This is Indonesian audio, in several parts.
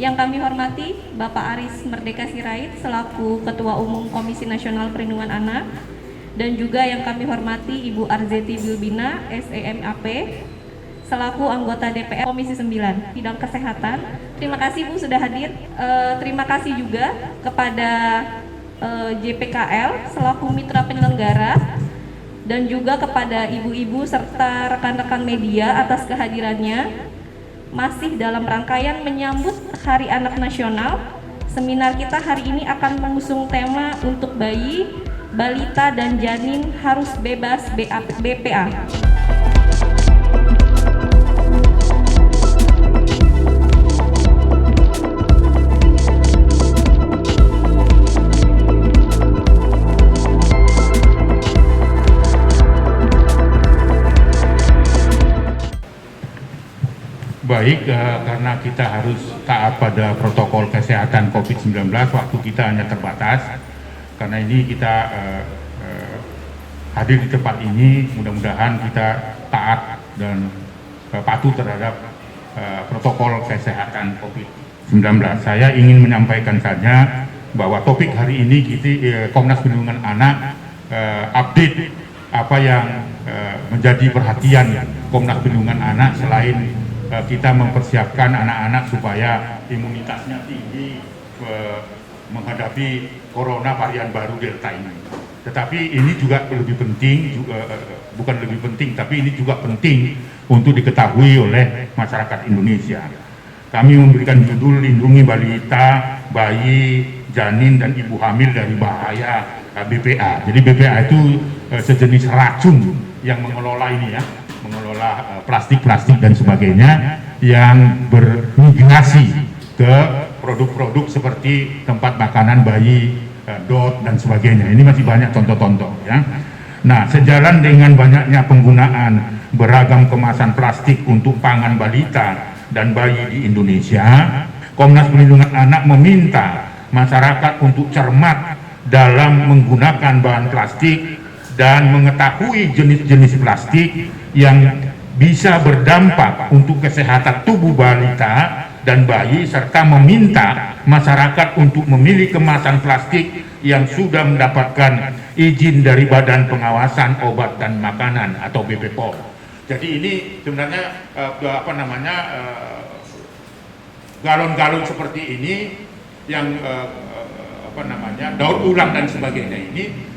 Yang kami hormati Bapak Aris Merdeka Sirait selaku Ketua Umum Komisi Nasional Perlindungan Anak, dan juga yang kami hormati Ibu Arzeti Bilbina SEMAP selaku anggota DPR Komisi 9 Bidang Kesehatan. Terima kasih Bu sudah hadir. Terima kasih juga kepada JPKL selaku mitra penyelenggara, dan juga kepada ibu-ibu serta rekan-rekan media atas kehadirannya. Masih dalam rangkaian menyambut Hari Anak Nasional, seminar kita hari ini akan mengusung tema untuk bayi, balita, dan janin harus bebas BPA. Baik, karena kita harus taat pada protokol kesehatan COVID-19, waktu kita hanya terbatas. Karena ini kita hadir di tempat ini, mudah-mudahan kita taat dan patuh terhadap protokol kesehatan COVID-19. Saya ingin menyampaikan saja bahwa topik hari ini Komnas Perlindungan Anak update apa yang menjadi perhatian Komnas Perlindungan Anak selain kita mempersiapkan anak-anak supaya imunitasnya tinggi menghadapi corona varian baru Delta ini. Tetapi ini juga lebih penting, bukan lebih penting, tapi ini juga penting untuk diketahui oleh masyarakat Indonesia. Kami memberikan judul Lindungi Balita, Bayi, Janin, dan Ibu Hamil dari Bahaya BPA. Jadi BPA itu sejenis racun yang mengelola ini ya, mengelola plastik-plastik dan sebagainya yang bermigrasi ke produk-produk seperti tempat makanan bayi, dot dan sebagainya. Ini masih banyak contoh-contoh ya. Nah, sejalan dengan banyaknya penggunaan beragam kemasan plastik untuk pangan balita dan bayi di Indonesia, Komnas Perlindungan Anak meminta masyarakat untuk cermat dalam menggunakan bahan plastik dan mengetahui jenis-jenis plastik yang bisa berdampak untuk kesehatan tubuh balita dan bayi, serta meminta masyarakat untuk memilih kemasan plastik yang sudah mendapatkan izin dari Badan Pengawasan Obat dan Makanan atau BPOM. Jadi ini sebenarnya galon-galon seperti ini yang daur ulang dan sebagainya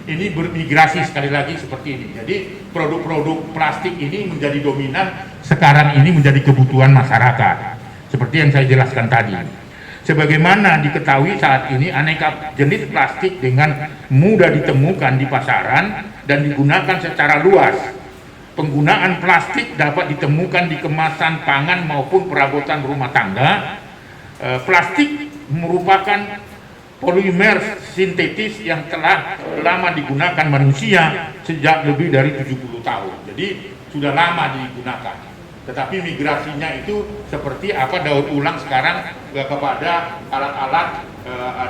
ini bermigrasi sekali lagi seperti ini. Jadi produk-produk plastik ini menjadi dominan sekarang ini, menjadi kebutuhan masyarakat seperti yang saya jelaskan tadi. Sebagaimana diketahui saat ini aneka jenis plastik dengan mudah ditemukan di pasaran dan digunakan secara luas. Penggunaan plastik dapat ditemukan di kemasan pangan maupun perabotan rumah tangga. Plastik merupakan polimer sintetis yang telah lama digunakan manusia sejak lebih dari 70 tahun. Jadi sudah lama digunakan. Tetapi migrasinya itu seperti daur ulang sekarang kepada alat-alat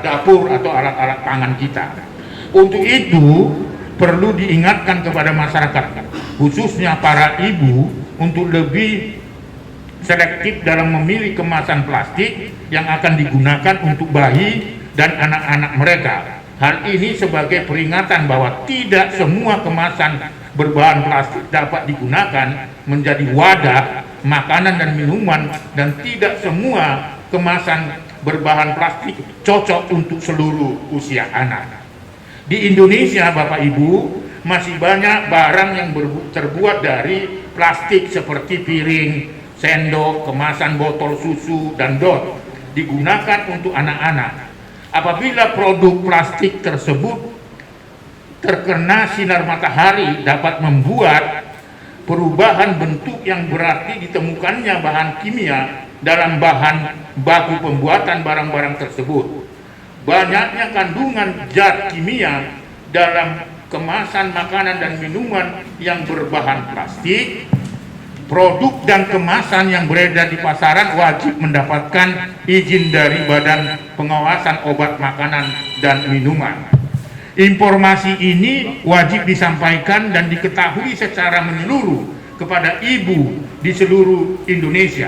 dapur atau alat-alat pangan kita. Untuk itu perlu diingatkan kepada masyarakat, khususnya para ibu, untuk lebih selektif dalam memilih kemasan plastik yang akan digunakan untuk bayi dan anak-anak mereka. Hal ini sebagai peringatan bahwa tidak semua kemasan berbahan plastik dapat digunakan menjadi wadah makanan dan minuman, dan tidak semua kemasan berbahan plastik cocok untuk seluruh usia anak. Di Indonesia, Bapak Ibu, masih banyak barang yang terbuat dari plastik seperti piring, sendok, kemasan botol susu, dan dot digunakan untuk anak-anak. Apabila produk plastik tersebut terkena sinar matahari dapat membuat perubahan bentuk yang berarti ditemukannya bahan kimia dalam bahan baku pembuatan barang-barang tersebut. Banyaknya kandungan zat kimia dalam kemasan makanan dan minuman yang berbahan plastik. Produk dan kemasan yang beredar di pasaran wajib mendapatkan izin dari Badan Pengawasan Obat Makanan dan Minuman. Informasi ini wajib disampaikan dan diketahui secara menyeluruh kepada ibu di seluruh Indonesia.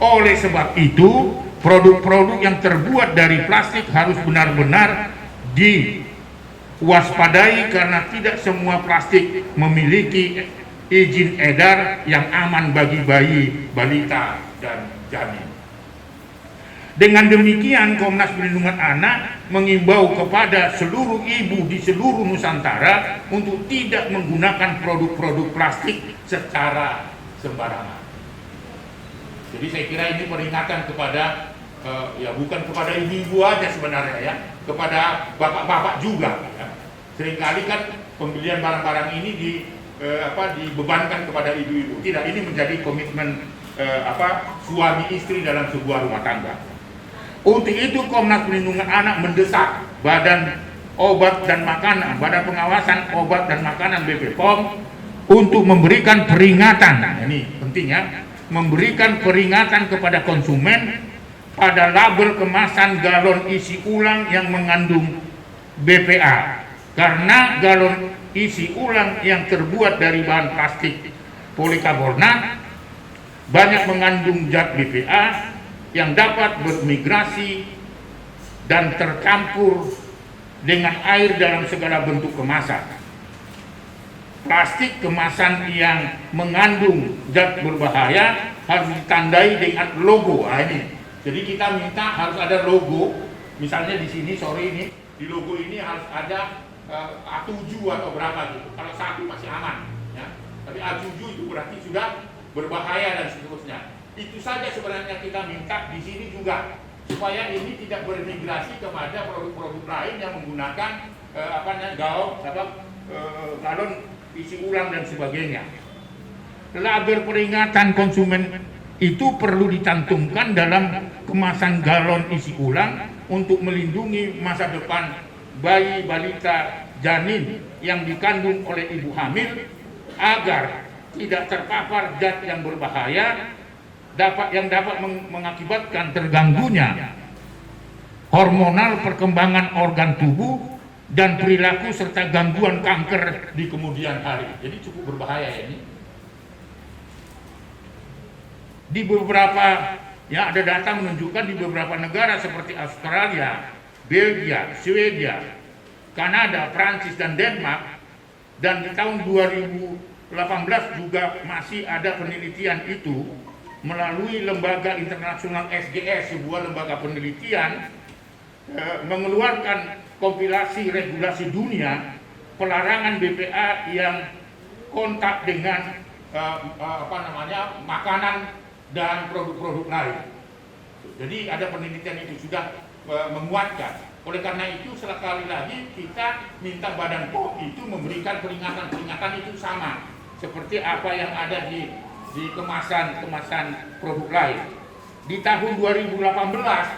Oleh sebab itu, produk-produk yang terbuat dari plastik harus benar-benar diwaspadai karena tidak semua plastik memiliki izin edar yang aman bagi bayi, balita, dan janin. Dengan demikian, Komnas Perlindungan Anak mengimbau kepada seluruh ibu di seluruh Nusantara untuk tidak menggunakan produk-produk plastik secara sembarangan. Jadi saya kira ini peringatan kepada ya bukan kepada ibu-ibu aja sebenarnya ya, kepada bapak-bapak juga. Ya. Seringkali kan pembelian barang-barang ini dibebankan kepada ibu-ibu. Tidak, ini menjadi komitmen suami istri dalam sebuah rumah tangga. Untuk itu Komnas Perlindungan Anak mendesak Badan Obat dan Makanan, Badan Pengawasan Obat dan Makanan BPOM untuk memberikan peringatan. Nah, ini pentingnya, memberikan peringatan kepada konsumen pada label kemasan galon isi ulang yang mengandung BPA. Karena galon isi ulang yang terbuat dari bahan plastik polikarbonat banyak mengandung zat BPA yang dapat bermigrasi dan tercampur dengan air dalam segala bentuk kemasan. Plastik kemasan yang mengandung zat berbahaya harus ditandai dengan logo. Nah, ini. Jadi kita minta harus ada logo. Misalnya di sini sore ini di logo ini harus ada A7 atau berapa gitu. Kalau satu masih aman, ya. Tapi A7 itu berarti sudah berbahaya dan seterusnya. Itu saja sebenarnya kita minta di sini juga, supaya ini tidak bermigrasi kepada produk-produk lain yang menggunakan galon isi ulang dan sebagainya. Label peringatan konsumen itu perlu dicantumkan dalam kemasan galon isi ulang untuk melindungi masa depan bayi, balita, janin yang dikandung oleh ibu hamil agar tidak terpapar zat yang berbahaya yang dapat mengakibatkan terganggunya hormonal perkembangan organ tubuh dan perilaku serta gangguan kanker di kemudian hari. Jadi cukup berbahaya ya ini. Di beberapa ada data menunjukkan di beberapa negara seperti Australia, Belgia, Swedia, Kanada, Prancis dan Denmark, dan di tahun 2018 juga masih ada penelitian itu melalui lembaga internasional SGS, sebuah lembaga penelitian, mengeluarkan kompilasi regulasi dunia pelarangan BPA yang kontak dengan makanan dan produk-produk lain. Jadi ada penelitian itu sudah menguatkan. Oleh karena itu sekali lagi kita minta Badan POM itu memberikan peringatan-peringatan itu sama seperti apa yang ada di kemasan produk lain. Di tahun 2018,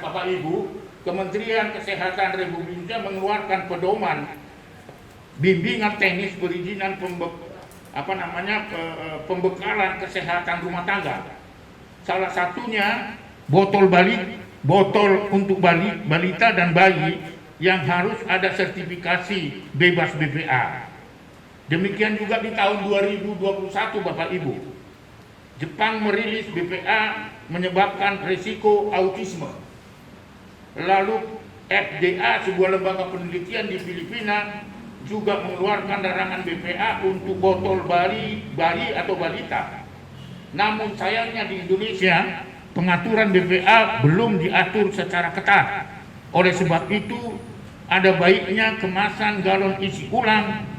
Bapak Ibu, Kementerian Kesehatan Republik Indonesia mengeluarkan pedoman bimbingan teknis perizinan pembekalan kesehatan rumah tangga. Salah satunya botol untuk balita dan bayi yang harus ada sertifikasi bebas BPA. Demikian juga di tahun 2021, Bapak Ibu. Jepang merilis BPA menyebabkan risiko autisme. Lalu FDA, sebuah lembaga penelitian di Filipina, juga mengeluarkan larangan BPA untuk botol bayi atau balita. Namun sayangnya di Indonesia pengaturan BPA belum diatur secara ketat. Oleh sebab itu ada baiknya kemasan galon isi ulang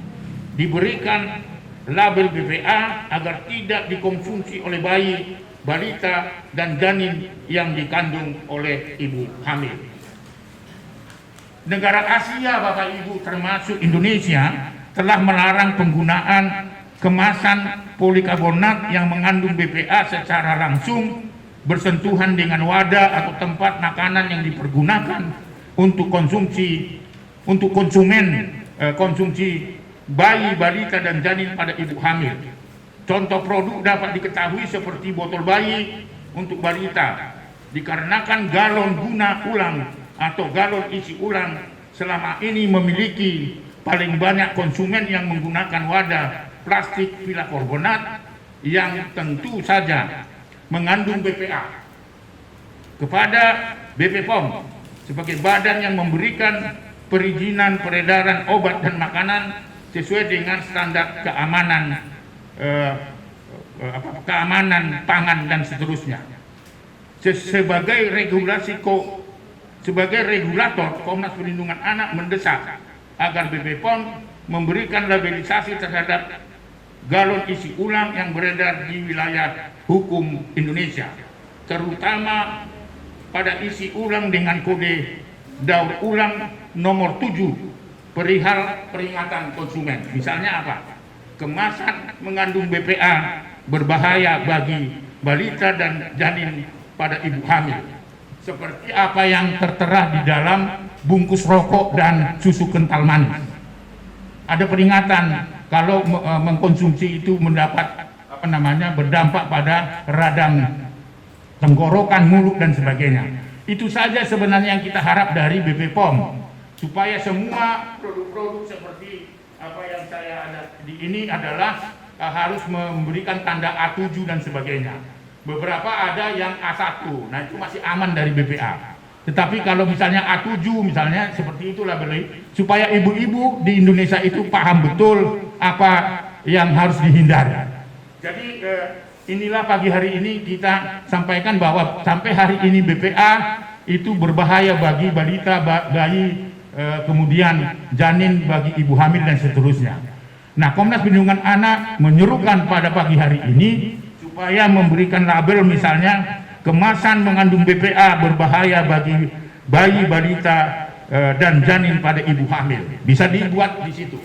diberikan label BPA agar tidak dikonsumsi oleh bayi, balita, dan janin yang dikandung oleh ibu hamil. Negara Asia, Bapak Ibu, termasuk Indonesia, telah melarang penggunaan kemasan polikarbonat yang mengandung BPA secara langsung bersentuhan dengan wadah atau tempat makanan yang dipergunakan untuk konsumsi bayi, balita dan janin pada ibu hamil. Contoh produk dapat diketahui seperti botol bayi untuk balita, dikarenakan galon guna ulang atau galon isi ulang selama ini memiliki paling banyak konsumen yang menggunakan wadah plastik polikarbonat yang tentu saja mengandung BPA. Kepada BP POM sebagai badan yang memberikan perizinan peredaran obat dan makanan sesuai dengan standar keamanan pangan dan seterusnya. Sebagai regulator, Komnas Perlindungan Anak mendesak agar BP POM memberikan labelisasi terhadap galon isi ulang yang beredar di wilayah hukum Indonesia, terutama pada isi ulang dengan kode daur ulang nomor 7 perihal peringatan konsumen. Misalnya apa? Kemasan mengandung BPA berbahaya bagi balita dan janin pada ibu hamil. Seperti apa yang tertera di dalam bungkus rokok dan susu kental manis. Ada peringatan kalau mengkonsumsi itu mendapat berdampak pada radang tenggorokan, mulut dan sebagainya. Itu saja sebenarnya yang kita harap dari BP POM, supaya semua produk-produk seperti apa yang saya ada di ini adalah harus memberikan tanda A7 dan sebagainya. Beberapa ada yang A1, nah itu masih aman dari BPA. Tetapi kalau misalnya A7 misalnya seperti itulah supaya ibu-ibu di Indonesia itu paham betul apa yang harus dihindari. Jadi inilah pagi hari ini kita sampaikan bahwa sampai hari ini BPA itu berbahaya bagi balita, bayi, kemudian janin, bagi ibu hamil dan seterusnya. Nah, Komnas Perlindungan Anak menyerukan pada pagi hari ini supaya memberikan label misalnya kemasan mengandung BPA berbahaya bagi bayi, balita dan janin pada ibu hamil. Bisa dibuat di situ.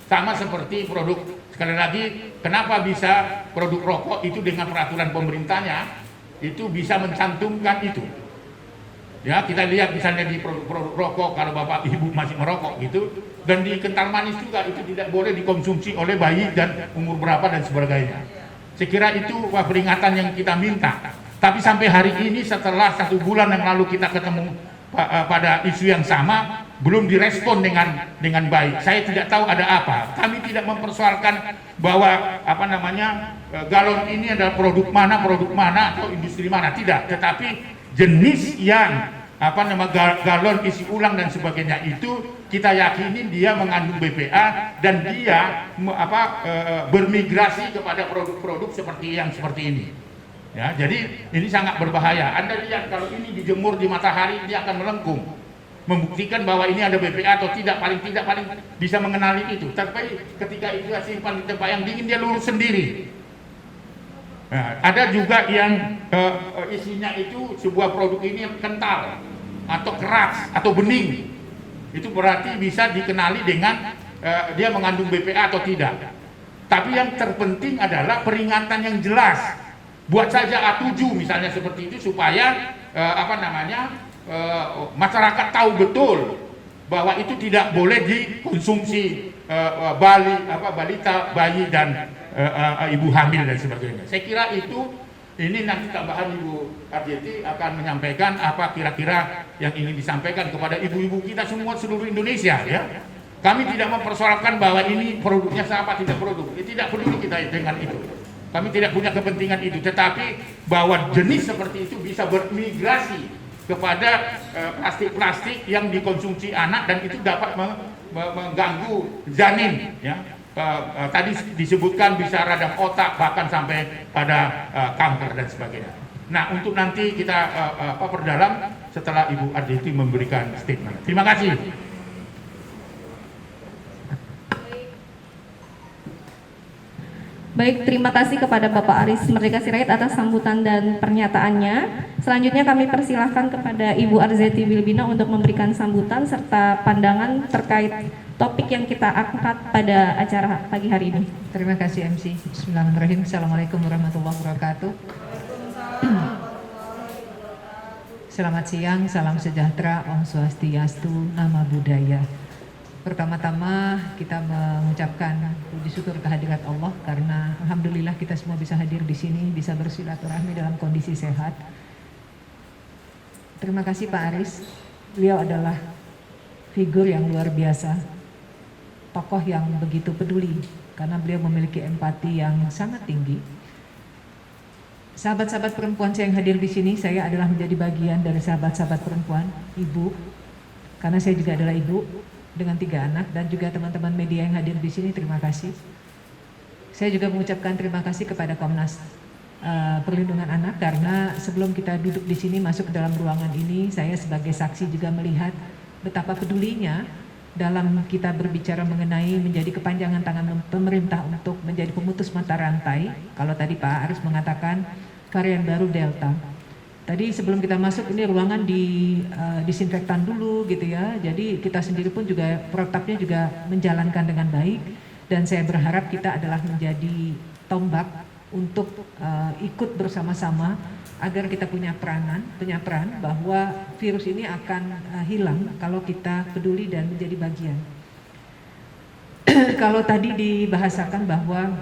Sama seperti produk, sekali lagi, kenapa bisa produk rokok itu dengan peraturan pemerintahnya itu bisa mencantumkan itu. Ya, kita lihat misalnya di produk rokok kalau bapak ibu masih merokok gitu, dan di kental manis juga itu tidak boleh dikonsumsi oleh bayi dan umur berapa dan sebagainya. Saya kira itu peringatan yang kita minta. Tapi sampai hari ini setelah 1 bulan yang lalu kita ketemu pada isu yang sama, belum direspon dengan baik. Saya tidak tahu ada apa. Kami tidak mempersoalkan bahwa galon ini adalah produk mana atau industri mana, tidak. Tetapi jenis yang galon isi ulang dan sebagainya itu kita yakini dia mengandung BPA dan dia bermigrasi kepada produk-produk seperti ini. Ya, jadi ini sangat berbahaya. Anda lihat kalau ini dijemur di matahari dia akan melengkung, membuktikan bahwa ini ada BPA atau tidak, paling bisa mengenali itu. Tapi ketika itu simpan di tempat yang dingin dia lurus sendiri. Nah, ada juga yang isinya itu sebuah produk ini yang kental atau keras atau bening. Itu berarti bisa dikenali dengan dia mengandung BPA atau tidak. Tapi yang terpenting adalah peringatan yang jelas. Buat saja A7 misalnya seperti itu supaya masyarakat tahu betul bahwa itu tidak boleh dikonsumsi balita, bayi dan ibu hamil dan sebagainya. Saya kira ini nanti tambahan Ibu Arjeti akan menyampaikan apa kira-kira yang ingin disampaikan kepada ibu-ibu kita semua seluruh Indonesia, ya. Kami tidak mempersoalkan bahwa ini produknya siapa, tidak produk. Tidak peduli kita dengan itu. Kami tidak punya kepentingan itu, tetapi bahwa jenis seperti itu bisa bermigrasi kepada plastik-plastik yang dikonsumsi anak dan itu dapat mengganggu janin, ya. Tadi disebutkan bisa radang otak bahkan sampai pada kanker dan sebagainya. Nah, untuk nanti kita perdalam setelah Ibu Arjeti memberikan statement. Terima kasih. Baik, terima kasih kepada Bapak Aris Merdeka Sirait atas sambutan dan pernyataannya. Selanjutnya kami persilahkan kepada Ibu Arzetti Bilbina untuk memberikan sambutan serta pandangan terkait topik yang kita angkat pada acara pagi hari ini. Terima kasih MC. Bismillahirrahmanirrahim. Assalamualaikum warahmatullahi wabarakatuh. Selamat siang, salam sejahtera, Om Swastiastu, Nama Budaya. Pertama-tama kita mengucapkan puji syukur kehadirat Allah karena alhamdulillah kita semua bisa hadir di sini, bisa bersilaturahmi dalam kondisi sehat. Terima kasih Pak Aris. Beliau adalah figur yang luar biasa, tokoh yang begitu peduli karena beliau memiliki empati yang sangat tinggi. Sahabat-sahabat perempuan saya yang hadir di sini, saya adalah menjadi bagian dari sahabat-sahabat perempuan, ibu, karena saya juga adalah ibu dengan 3 anak, dan juga teman-teman media yang hadir di sini, terima kasih. Saya juga mengucapkan terima kasih kepada Komnas Perlindungan Anak karena sebelum kita duduk di sini masuk ke dalam ruangan ini, saya sebagai saksi juga melihat betapa pedulinya dalam kita berbicara mengenai menjadi kepanjangan tangan pemerintah untuk menjadi pemutus mata rantai. Kalau tadi Pak Aris mengatakan varian baru Delta. Tadi sebelum kita masuk ini ruangan disinfektan dulu gitu ya. Jadi kita sendiri pun juga protapnya juga menjalankan dengan baik. Dan saya berharap kita adalah menjadi tombak untuk ikut bersama-sama agar kita punya peran bahwa virus ini akan hilang kalau kita peduli dan menjadi bagian. Kalau tadi dibahasakan bahwa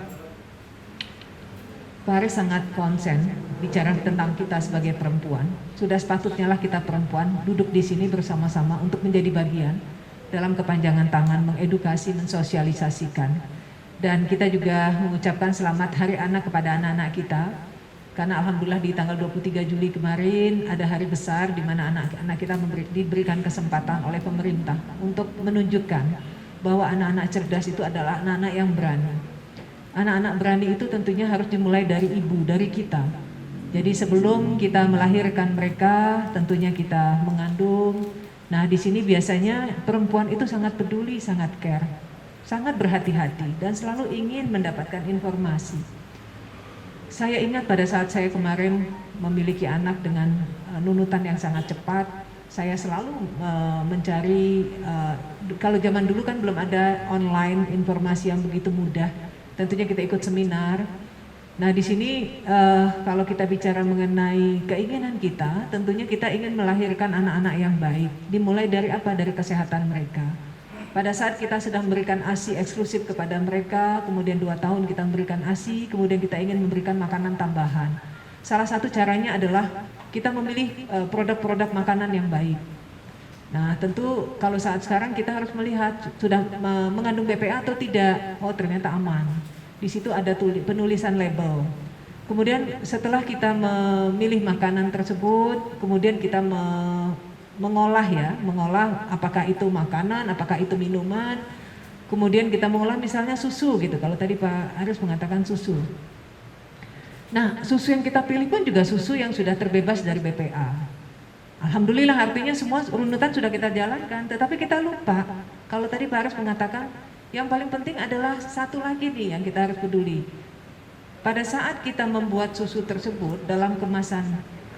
Pak Aris sangat konsen bicara tentang kita sebagai perempuan. Sudah sepatutnya lah kita perempuan duduk di sini bersama-sama untuk menjadi bagian dalam kepanjangan tangan mengedukasi, mensosialisasikan. Dan kita juga mengucapkan selamat Hari Anak kepada anak-anak kita. Karena alhamdulillah di tanggal 23 Juli kemarin ada hari besar di mana anak-anak kita diberikan kesempatan oleh pemerintah untuk menunjukkan bahwa anak-anak cerdas itu adalah anak-anak yang berani. Anak-anak berani itu tentunya harus dimulai dari ibu, dari kita. Jadi sebelum kita melahirkan mereka, tentunya kita mengandung. Nah, di sini biasanya perempuan itu sangat peduli, sangat care, sangat berhati-hati dan selalu ingin mendapatkan informasi. Saya ingat pada saat saya kemarin memiliki anak dengan nunutan yang sangat cepat, saya selalu mencari, kalau zaman dulu kan belum ada online informasi yang begitu mudah. Tentunya kita ikut seminar. Nah di sini kalau kita bicara mengenai keinginan kita, tentunya kita ingin melahirkan anak-anak yang baik. Dimulai dari apa? Dari kesehatan mereka. Pada saat kita sedang memberikan ASI eksklusif kepada mereka, kemudian 2 tahun kita memberikan ASI, kemudian kita ingin memberikan makanan tambahan. Salah satu caranya adalah kita memilih produk-produk makanan yang baik. Nah tentu kalau saat sekarang kita harus melihat sudah mengandung BPA atau tidak. Oh ternyata aman. Di situ ada penulisan label. Kemudian setelah kita memilih makanan tersebut, kemudian kita mengolah apakah itu makanan, apakah itu minuman. Kemudian kita mengolah misalnya susu gitu. Kalau tadi Pak Aris mengatakan susu. Nah susu yang kita pilih pun juga susu yang sudah terbebas dari BPA. Alhamdulillah artinya semua runutan sudah kita jalankan, tetapi kita lupa. Kalau tadi Pak Aris mengatakan yang paling penting adalah satu lagi nih yang kita harus peduli. Pada saat kita membuat susu tersebut dalam kemasan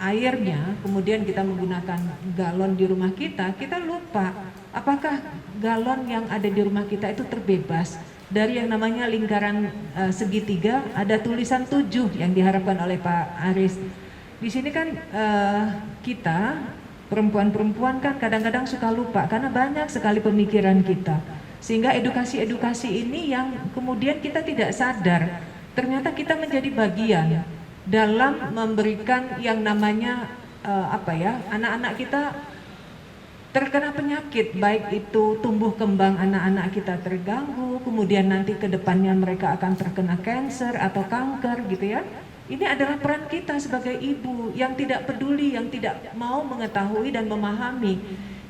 airnya, kemudian kita menggunakan galon di rumah kita, kita lupa apakah galon yang ada di rumah kita itu terbebas dari yang namanya lingkaran segitiga, ada tulisan 7 yang diharapkan oleh Pak Aris. Di sini kan kita perempuan-perempuan kan kadang-kadang suka lupa karena banyak sekali pemikiran kita. Sehingga edukasi-edukasi ini yang kemudian kita tidak sadar, ternyata kita menjadi bagian dalam memberikan yang namanya anak-anak kita terkena penyakit, baik itu tumbuh kembang anak-anak kita terganggu, kemudian nanti ke depannya mereka akan terkena kanker atau kanker gitu ya. Ini adalah peran kita sebagai ibu yang tidak peduli, yang tidak mau mengetahui dan memahami.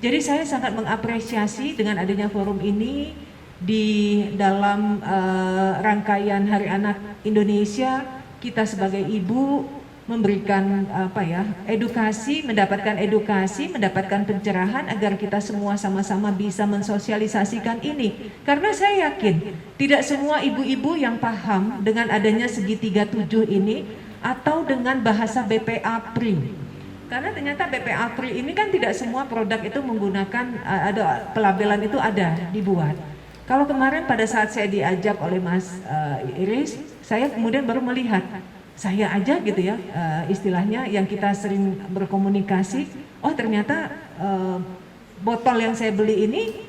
Jadi saya sangat mengapresiasi dengan adanya forum ini di dalam rangkaian Hari Anak Indonesia. Kita sebagai ibu memberikan edukasi, mendapatkan pencerahan agar kita semua sama-sama bisa mensosialisasikan ini. Karena saya yakin tidak semua ibu-ibu yang paham dengan adanya segitiga 7 ini atau dengan bahasa BPA PRI. Karena ternyata BPA PRI ini kan tidak semua produk itu menggunakan ada pelabelan itu ada dibuat. Kalau kemarin pada saat saya diajak oleh Mas Iris, saya kemudian baru melihat, saya aja gitu ya, istilahnya yang kita sering berkomunikasi, oh ternyata botol yang saya beli ini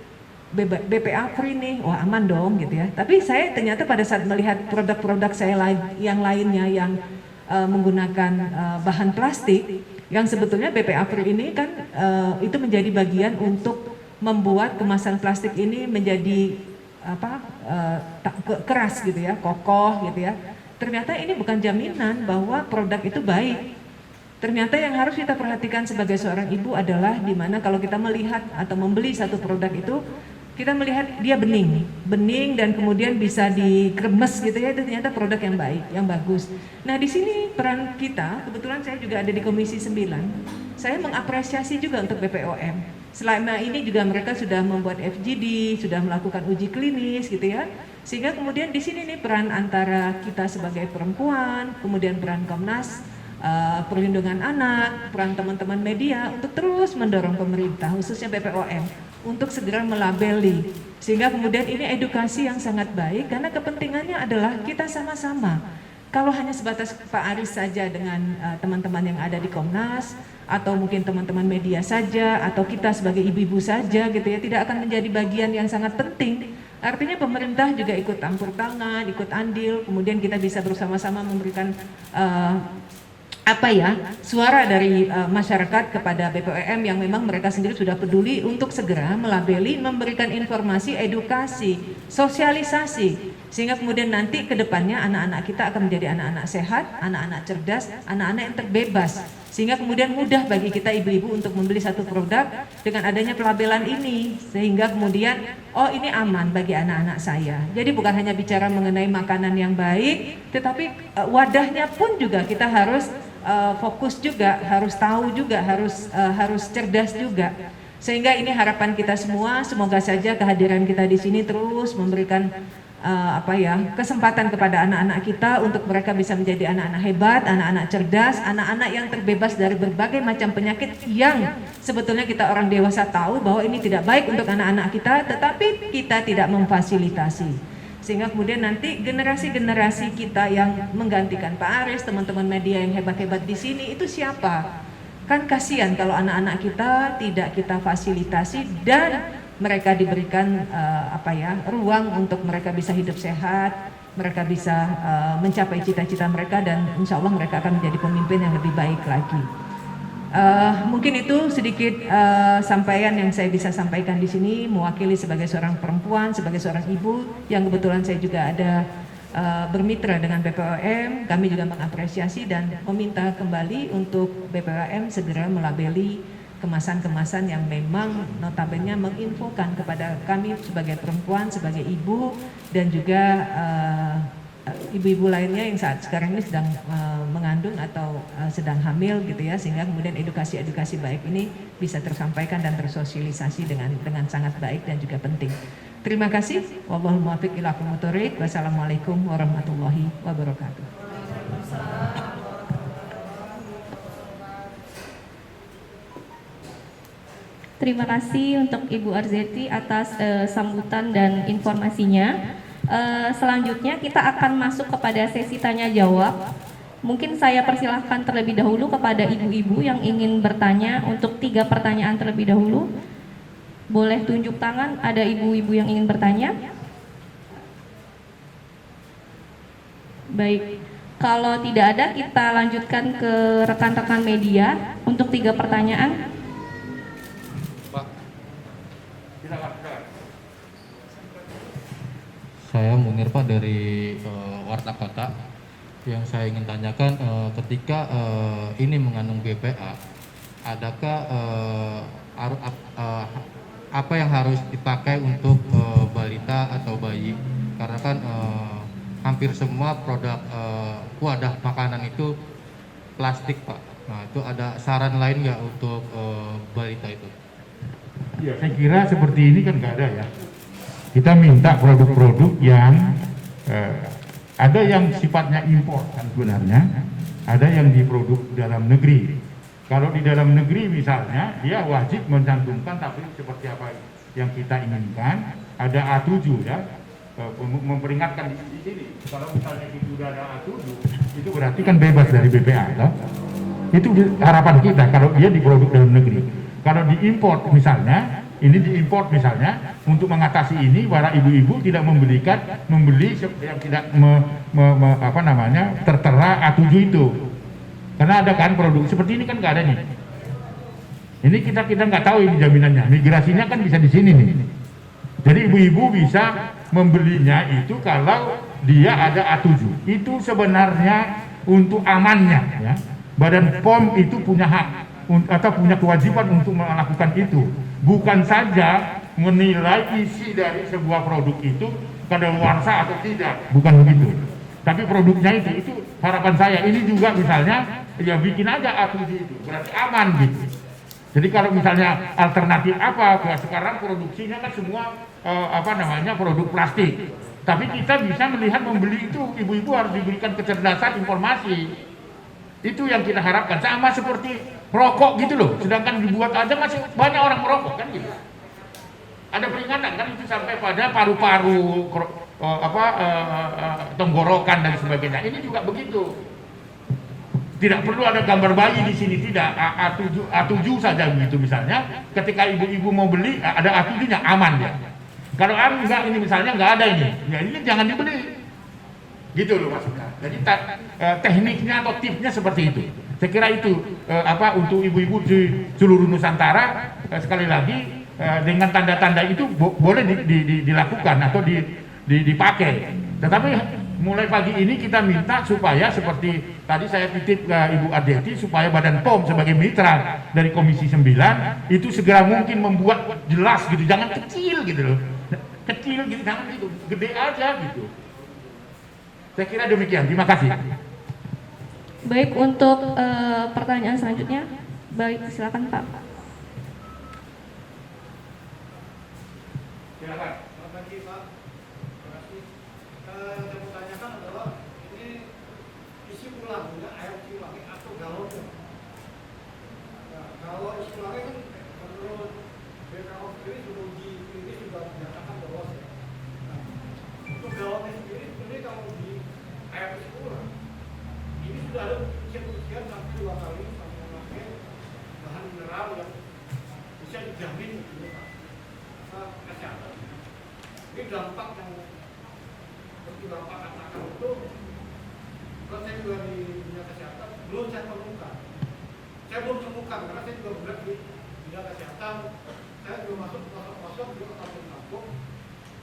BPA free nih, wah aman dong gitu ya. Tapi saya ternyata pada saat melihat produk-produk saya yang lainnya yang menggunakan bahan plastik, yang sebetulnya BPA free ini kan itu menjadi bagian untuk membuat kemasan plastik ini menjadi keras gitu ya, kokoh gitu ya. Ternyata ini bukan jaminan bahwa produk itu baik. Ternyata yang harus kita perhatikan sebagai seorang ibu adalah di mana kalau kita melihat atau membeli satu produk itu, kita melihat dia bening dan kemudian bisa dikremes gitu ya, itu ternyata produk yang baik, yang bagus. Nah di sini peran kita, kebetulan saya juga ada di Komisi 9, saya mengapresiasi juga untuk BPOM. Selama ini juga mereka sudah membuat FGD, sudah melakukan uji klinis gitu ya, sehingga kemudian di sini nih peran antara kita sebagai perempuan, kemudian peran Komnas Perlindungan Anak, peran teman-teman media untuk terus mendorong pemerintah, khususnya BPOM, untuk segera melabeli, sehingga kemudian ini edukasi yang sangat baik karena kepentingannya adalah kita sama-sama. Kalau hanya sebatas Pak Aris saja dengan teman-teman yang ada di Komnas, atau mungkin teman-teman media saja, atau kita sebagai ibu-ibu saja gitu ya, tidak akan menjadi bagian yang sangat penting. Artinya pemerintah juga ikut campur tangan, ikut andil, kemudian kita bisa bersama-sama memberikan suara dari masyarakat kepada BPOM yang memang mereka sendiri sudah peduli untuk segera melabeli, memberikan informasi, edukasi, sosialisasi, sehingga kemudian nanti ke depannya anak-anak kita akan menjadi anak-anak sehat, anak-anak cerdas, anak-anak yang terbebas, sehingga kemudian mudah bagi kita ibu-ibu untuk membeli satu produk dengan adanya pelabelan ini, sehingga kemudian oh ini aman bagi anak-anak saya. Jadi bukan hanya bicara mengenai makanan yang baik, tetapi wadahnya pun juga kita harus fokus juga, harus tahu juga, harus cerdas juga. Sehingga ini harapan kita semua, semoga saja kehadiran kita di sini terus memberikan kesempatan kepada anak-anak kita untuk mereka bisa menjadi anak-anak hebat, anak-anak cerdas, anak-anak yang terbebas dari berbagai macam penyakit yang sebetulnya kita orang dewasa tahu bahwa ini tidak baik untuk anak-anak kita, tetapi kita tidak memfasilitasi. Sehingga kemudian nanti generasi-generasi kita yang menggantikan Pak Aris, teman-teman media yang hebat-hebat di sini itu siapa? Kan kasihan kalau anak-anak kita tidak kita fasilitasi dan mereka diberikan ruang untuk mereka bisa hidup sehat, mereka bisa mencapai cita-cita mereka, dan insya Allah mereka akan menjadi pemimpin yang lebih baik lagi. Mungkin itu sedikit sampaian yang saya bisa sampaikan di sini, mewakili sebagai seorang perempuan, sebagai seorang ibu yang kebetulan saya juga ada bermitra dengan BPOM. Kami juga mengapresiasi dan meminta kembali untuk BPOM segera melabeli kemasan-kemasan yang memang notabene menginfokan kepada kami sebagai perempuan, sebagai ibu, dan juga ibu-ibu lainnya yang saat sekarang ini sedang mengandung atau sedang hamil gitu ya, sehingga kemudian edukasi baik ini bisa tersampaikan dan tersosialisasi dengan sangat baik dan juga penting. Terima kasih. Wallahul muwaffiq ila aqwamit thoriq. Wassalamualaikum warahmatullahi wabarakatuh. Terima kasih untuk Ibu Arzeti atas sambutan dan informasinya. Selanjutnya kita akan masuk kepada sesi tanya jawab. Mungkin saya persilahkan terlebih dahulu kepada ibu-ibu yang ingin bertanya untuk 3 pertanyaan terlebih dahulu. Boleh tunjuk tangan, ada ibu-ibu yang ingin bertanya? Baik, kalau tidak ada kita lanjutkan ke rekan-rekan media untuk 3 pertanyaan. Saya Munir Pak dari Warta Kota. Yang saya ingin tanyakan, ketika ini mengandung BPA, adakah apa yang harus dipakai untuk balita atau bayi? Karena kan hampir semua produk wadah makanan itu plastik Pak. Nah itu ada saran lain nggak untuk balita itu? Ya saya kira seperti ini kan nggak ada ya. Kita minta produk-produk yang ada yang sifatnya impor kan sebenarnya, ada yang diproduk dalam negeri. Kalau di dalam negeri misalnya dia wajib mencantumkan tapi seperti apa yang kita inginkan. Ada A7 ya, memperingatkan di sini. Kalau misalnya itu sudah ada A7, itu berarti kan bebas dari BPA. Toh? Itu harapan kita kalau dia diproduk dalam negeri. Kalau diimpor misalnya, ini diimpor misalnya untuk mengatasi ini, para ibu-ibu tidak membeli yang tidak tertera A7 itu. Karena ada kan produk seperti ini kan nggak ada nih. Ini kita nggak tahu ini jaminannya. Migrasinya kan bisa di sini nih. Jadi ibu-ibu bisa membelinya itu kalau dia ada A7. Itu sebenarnya untuk amannya ya. Badan POM itu punya hak atau punya kewajiban untuk melakukan itu. Bukan saja menilai isi dari sebuah produk itu kadaluarsa atau tidak, bukan begitu. Tapi produknya itu harapan saya. Ini juga misalnya ya bikin aja A7 itu, berarti aman gitu. Jadi kalau misalnya alternatif apa, ya sekarang produksinya kan semua produk plastik. Tapi kita bisa melihat membeli itu, ibu-ibu harus diberikan kecerdasan informasi. Itu yang kita harapkan, sama seperti rokok gitu loh. Sedangkan dibuat aja masih banyak orang merokok kan gitu. Ada peringatan kan itu sampai pada paru-paru, tenggorokan dan sebagainya. Ini juga begitu. Tidak perlu ada gambar bayi di sini, tidak. A7 saja begitu misalnya. Ketika ibu-ibu mau beli ada A7-nya, aman dia. Kalau enggak ini misalnya enggak ada ini, ya ini jangan dibeli. Gitu loh maksudnya. Jadi tekniknya atau tipsnya seperti itu. Saya kira itu untuk ibu-ibu di seluruh Nusantara sekali lagi dengan tanda-tanda itu boleh dilakukan atau dipakai. Tetapi mulai pagi ini kita minta supaya seperti tadi saya titip ke Ibu Ardiati supaya Badan POM sebagai mitra dari Komisi 9 itu segera mungkin membuat jelas gitu, jangan kecil gitu loh. Kecil gitu, jangan gitu, gede aja gitu. Saya kira demikian, terima kasih. Baik, untuk pertanyaan selanjutnya, baik silakan Pak. Silakan. Selamat pagi Pak. Terima kasih. Yang mau tanyakan adalah ini isi ulang, air isi ulang atau galonnya. Nah, kalau isi ulangnya kan menurut BPOM sendiri sudah uji klinis sudah dinyatakan lolos ya. Nah, untuk galonnya sendiri sebenarnya kalau di air isi ulang ini sudah ada ujian sampai 2 kali sampai memakai bahan mineral yang bisa dijamin gitu Pak. Kesehatan. Ini dampak yang seperti Bapak katakan itu, kalau saya juga di dunia kesehatan belum saya temukan. Saya belum temukan karena saya juga bergerak di bidang kesehatan. Saya juga masuk di kampung-kampung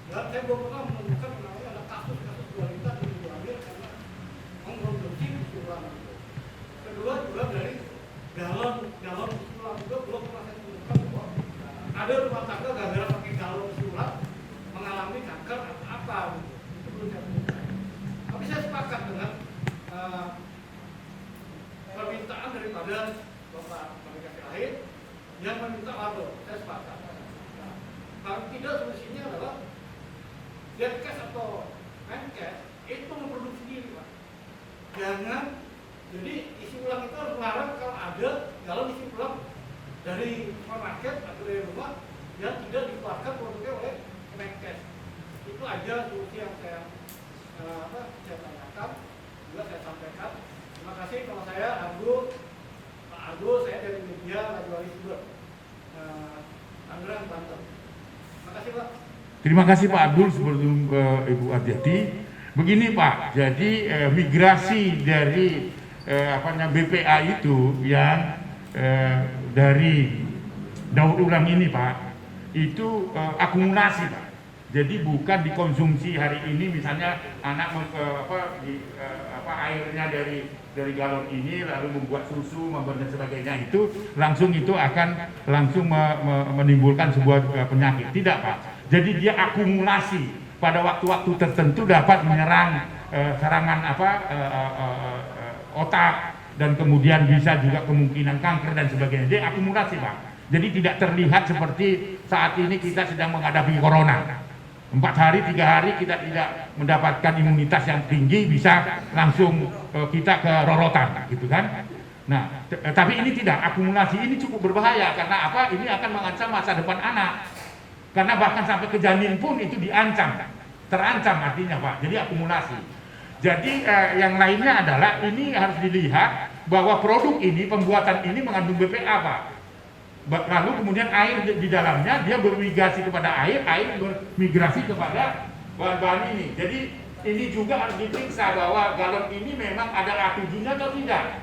dan saya belum pernah menemukan namanya ada kasus-kasus wanita yang diambil karena mengkonsumsi usulan. Kedua juga dari galon usulan juga belum pernah saya temukan bahwa ada rumah tangga gara-gara pakai galon usulan mengalami kanker atau apa gitu. Itu belum saya temukan. Tapi saya sepakat dengan permintaan daripada Bapak Menteri Lahir yang meminta label. Saya sepakat. Nah, kalau tidak solusinya adalah Deadcast atau Menkes itu memproduksi sendiri Pak. Jangan, jadi isi ulang itu harus melarang kalau ada galon isi ulang dari supermarket atau dari rumah yang tidak dikeluarkan produknya oleh Menkes. Itu aja solusi yang saya tanyakan, juga saya sampaikan. Terima kasih. Kalau saya Pak Abdul, saya dari media Radio Alisber, Tangerang, Banten. Terima kasih Pak. Terima kasih Pak Abdul sebelum Ibu Ardiati. Begini Pak, jadi migrasi dari BPA itu yang dari daur ulang ini Pak, itu akumulasi Pak. Jadi bukan dikonsumsi hari ini misalnya anak airnya dari galon ini lalu membuat susu, membuat dan sebagainya, itu akan langsung menimbulkan sebuah penyakit. Tidak Pak. Jadi dia akumulasi pada waktu-waktu tertentu dapat menyerang serangan otak dan kemudian bisa juga kemungkinan kanker dan sebagainya. Dia akumulasi Pak. Jadi tidak terlihat seperti saat ini kita sedang menghadapi corona. 4 hari, 3 hari kita tidak mendapatkan imunitas yang tinggi, bisa langsung kita ke rorotan gitu kan. Nah, tapi ini tidak, akumulasi ini cukup berbahaya karena apa? Ini akan mengancam masa depan anak. Karena bahkan sampai ke janin pun itu diancam, terancam artinya Pak, jadi akumulasi. Jadi yang lainnya adalah ini harus dilihat bahwa produk ini, pembuatan ini mengandung BPA Pak. Lalu kemudian air di dalamnya dia bermigrasi kepada air bermigrasi kepada bahan-bahan ini. Jadi ini juga harus diperiksa bahwa galon ini memang ada A7-nya atau tidak.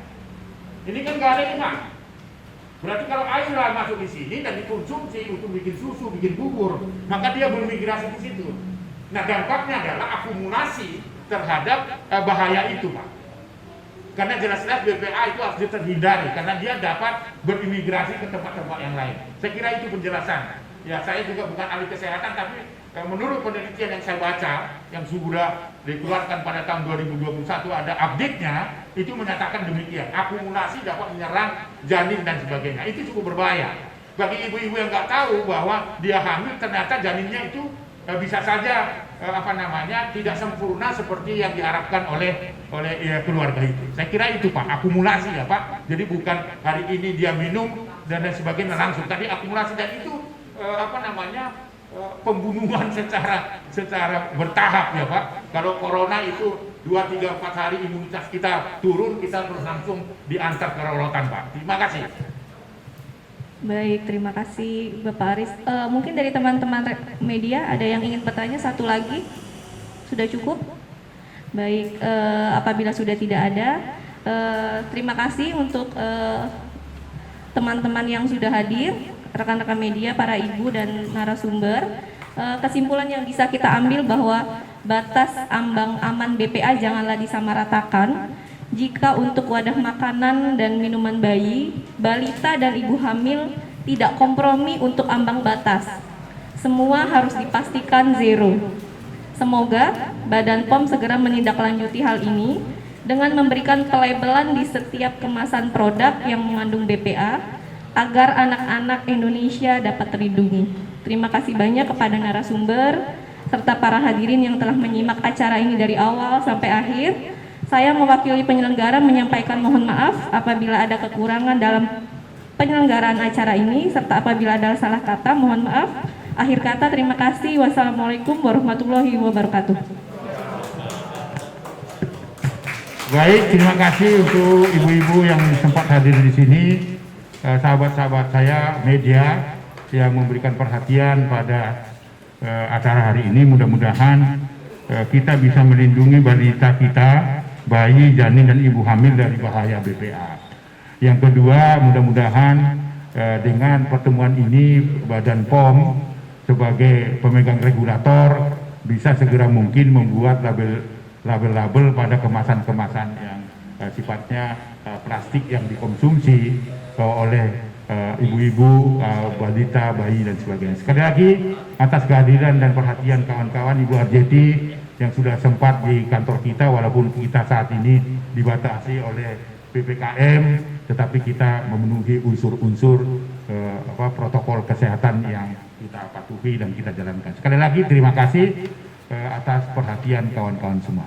Ini kan nggak ada ini Pak. Berarti kalau air masuk di sini dan dikonsumsi untuk bikin susu, bikin bubur, maka dia bermigrasi ke situ. Nah dampaknya adalah akumulasi terhadap bahaya itu Pak. Karena jelas-jelas BPA itu harus terhindari karena dia dapat berimigrasi ke tempat-tempat yang lain. Saya kira itu penjelasan. Ya saya juga bukan ahli kesehatan tapi menurut penelitian yang saya baca yang sudah dikeluarkan pada tahun 2021 ada update-nya itu menyatakan demikian. Akumulasi dapat menyerang janin dan sebagainya. Itu cukup berbahaya. Bagi ibu-ibu yang nggak tahu bahwa dia hamil ternyata janinnya itu bisa saja tidak sempurna seperti yang diharapkan oleh keluarga itu. Saya kira itu Pak, akumulasi ya Pak. Jadi bukan hari ini dia minum dan sebagainya langsung. Tadi akumulasi dan itu pembunuhan secara bertahap ya Pak. Kalau corona itu 2, 3, 4 hari imunitas kita turun, kita terus langsung diantar ke rorotan Pak. Terima kasih. Baik, terima kasih Bapak Aris. Mungkin dari teman-teman media ada yang ingin bertanya satu lagi? Sudah cukup? Baik, apabila sudah tidak ada, terima kasih untuk teman-teman yang sudah hadir, rekan-rekan media, para ibu dan narasumber. Kesimpulan yang bisa kita ambil bahwa batas ambang aman BPA janganlah disamaratakan. Jika untuk wadah makanan dan minuman bayi, balita dan ibu hamil tidak kompromi untuk ambang batas. Semua harus dipastikan zero. Semoga Badan POM segera menindaklanjuti hal ini dengan memberikan pelabelan di setiap kemasan produk yang mengandung BPA agar anak-anak Indonesia dapat terlindungi. Terima kasih banyak kepada narasumber serta para hadirin yang telah menyimak acara ini dari awal sampai akhir. Saya mewakili penyelenggara menyampaikan mohon maaf apabila ada kekurangan dalam penyelenggaraan acara ini serta apabila ada salah kata mohon maaf. Akhir kata terima kasih. Wassalamualaikum warahmatullahi wabarakatuh. Baik, terima kasih untuk ibu-ibu yang sempat hadir di sini, sahabat-sahabat saya media yang memberikan perhatian pada acara hari ini. Mudah-mudahan kita bisa melindungi balita kita, bayi, janin, dan ibu hamil dari bahaya BPA. Yang kedua, mudah-mudahan dengan pertemuan ini Badan POM sebagai pemegang regulator bisa segera mungkin membuat label-label pada kemasan-kemasan yang sifatnya plastik yang dikonsumsi oleh ibu-ibu, balita, bayi, dan sebagainya. Sekali lagi, atas kehadiran dan perhatian kawan-kawan Ibu Arjeti yang sudah sempat di kantor kita, walaupun kita saat ini dibatasi oleh PPKM, tetapi kita memenuhi unsur-unsur protokol kesehatan yang kita patuhi dan kita jalankan. Sekali lagi terima kasih atas perhatian kawan-kawan semua.